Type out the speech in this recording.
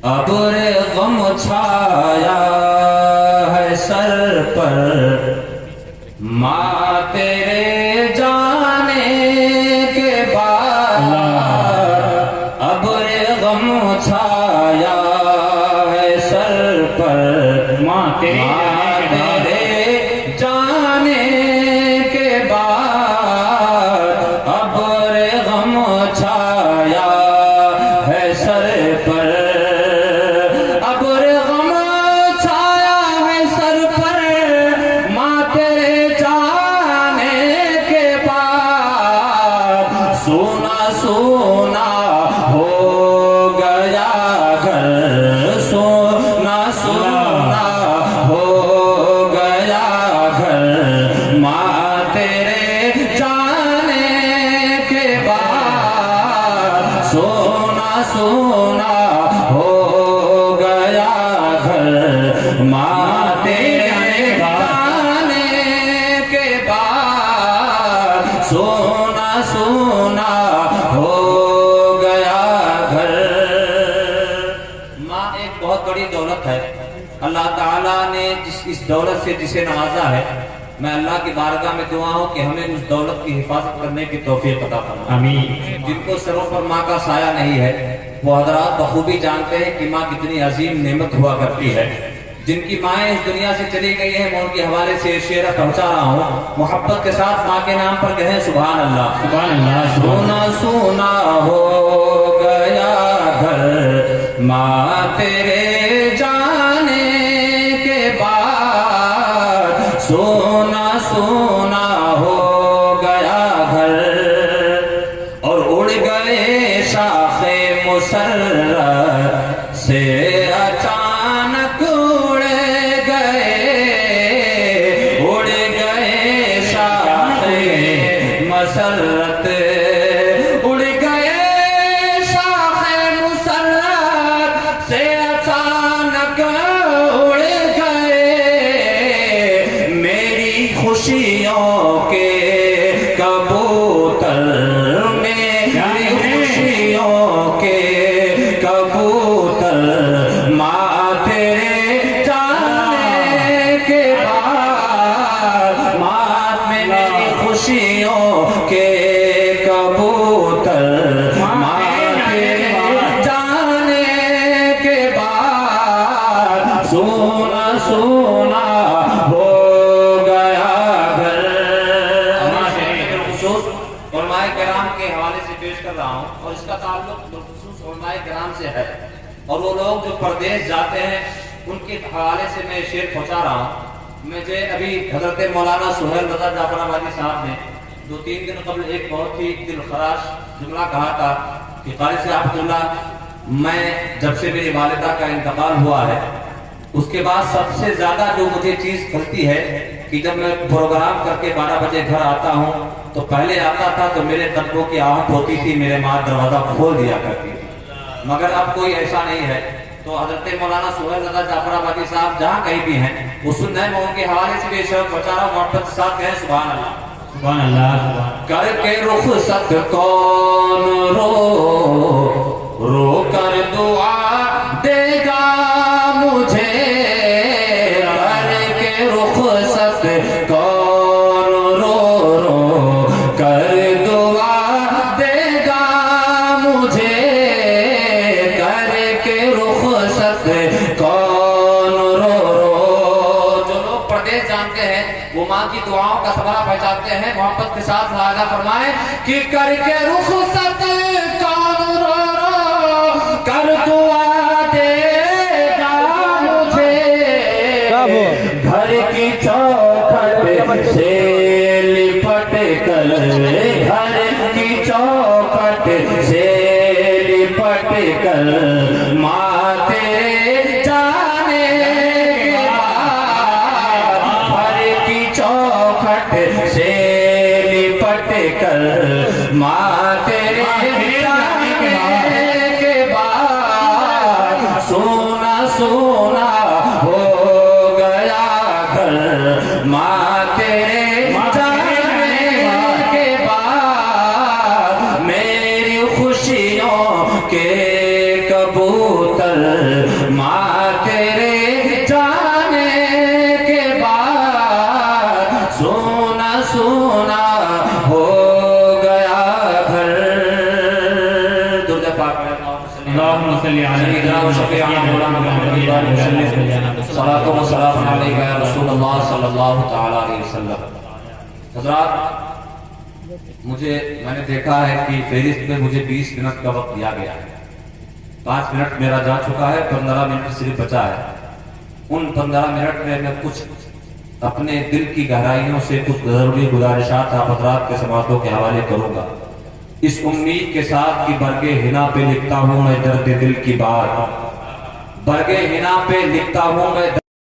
अबुरे गम छाया है सर पर, माँ तेरे जाने के बाद। अबुरे गम छाया है सर पर, माँ तेरे जाने के बाद। अबुरे गम छाया है सर पर, सोना सोना हो गया घर, सोना सोना हो गया घर, माँ तेरे जाने के बाद। सोना सोना हो गया घर, माँ तेरे जाने के बाद। सोना सोना हो गया घर। माँ एक बहुत बड़ी दौलत है। अल्लाह ताला ने इस दौलत से जिसे नवाजा है, मैं अल्लाह की बारगाह में दुआ हूँ कि हमें उस दौलत की हिफाजत करने की तौफीक अता फरमाए। आमीन। जिनको सरों पर माँ का साया नहीं है, वो हजरात बखूबी जानते हैं कि माँ कितनी अजीम नेमत हुआ करती है। जिनकी माएँ इस दुनिया से चली गई है, मैं उनके हवाले से शेर पहुंचा रहा हूँ। मोहब्बत के साथ माँ के नाम पर कहें सुभान अल्लाह। सुभान अल्लाह। सोना सोना हो गया घर, माँ तेरे जाने के बाद। सोना सोना हो गया घर, और उड़ गए शाखे मुसर्रत से अचानक उड़ गए शाखे मसरत, उड़ गए शाखे मुसरत से अचानक उड़ गए। मेरी खुशियों के कबूतर, मेरी खुशियों के कबूतर, माँ तेरे जाने के बाद। माँ मेरी खुशियों के कबूतर, माँ तेरे जाने के बाद। सोना सोना हो गया घर। उलमाए किराम के हवाले से पेश कर रहा हूँ, और इसका ताल्लुक बिलखुसूस उलमाए किराम से है। और वो लोग जो परदेश जाते हैं, उनके हवाले से मैं शेर पहुंचा रहा हूँ। मुझे अभी हजरत मौलाना सुहेल रजा जाफराबादी साहब ने 2-3 दिन कबल एक बहुत ही दिलखराश जुमला कहा था कि कारी साहब अब्दुल्ला, मैं जब से मेरी वालिदा का इंतकाल हुआ है, उसके बाद सबसे ज्यादा जो मुझे चीज खलती है कि जब मैं प्रोग्राम करके 12 बजे घर आता हूँ, तो पहले आता था तो मेरे कदमों की आहट होती थी, मेरे माँ दरवाजा खोल दिया करती थी। मगर अब कोई ऐसा नहीं है। तो हजरत मौलाना सुहेल रजा जाफराबादी साहब जहाँ कहीं भी हैं, वो सुन्नत मौन के हवाले से भी शेर पहुंचा रहा हूँ। मोहब्बत के साथ कहें सुभान अल्लाह। सुभान अल्लाह। करके रुखसत कौन रो कर दुआ देगा मुझे, करके रुखसत कौन रो कर दुआ देगा मुझे, करके रुखसत कौन रो। जो लोग प्रदेश जानते हैं, वो माँ की दुआओं का सवाल पहचानते हैं। मोहब्बत के साथ वादा फरमाए कि करके रुखसत कौन रो कर दुआ देगा मुझे, घर की चौखट से लिपट कर, घर की चौखट से लिपट कर, माँ तेरे जाने के बाद। घर की चौखट से लिपट कर, माँ तेरे जाने के बाद। सोना सोना हो गया घर, माँ तेरे जाने के बाद। मेरी खुशियों सल्ली अला सय्यिदना व शफीअना मौलाना मुहम्मद सल्लल्लाहु व सलाम अलैका या रसूलल्लाह सल्लल्लाहु तआला अलैहि वसल्लम। हज़रात, मैंने देखा है कि फेरिस्त में मुझे 20 मिनट का वक्त दिया गया है। 5 मिनट मेरा जा चुका है, 15 मिनट सिर्फ बचा है। उन 15 मिनट में मैं कुछ अपने दिल की गहराइयों से कुछ जरूरी गुजारिशात आप हज़रात के समातों के हवाले करूंगा, इस उम्मीद के साथ कि बरगे हिना पे लिखता हूं मैं दर्द दिल की बात, बरगे हिना पे लिखता हूं मैं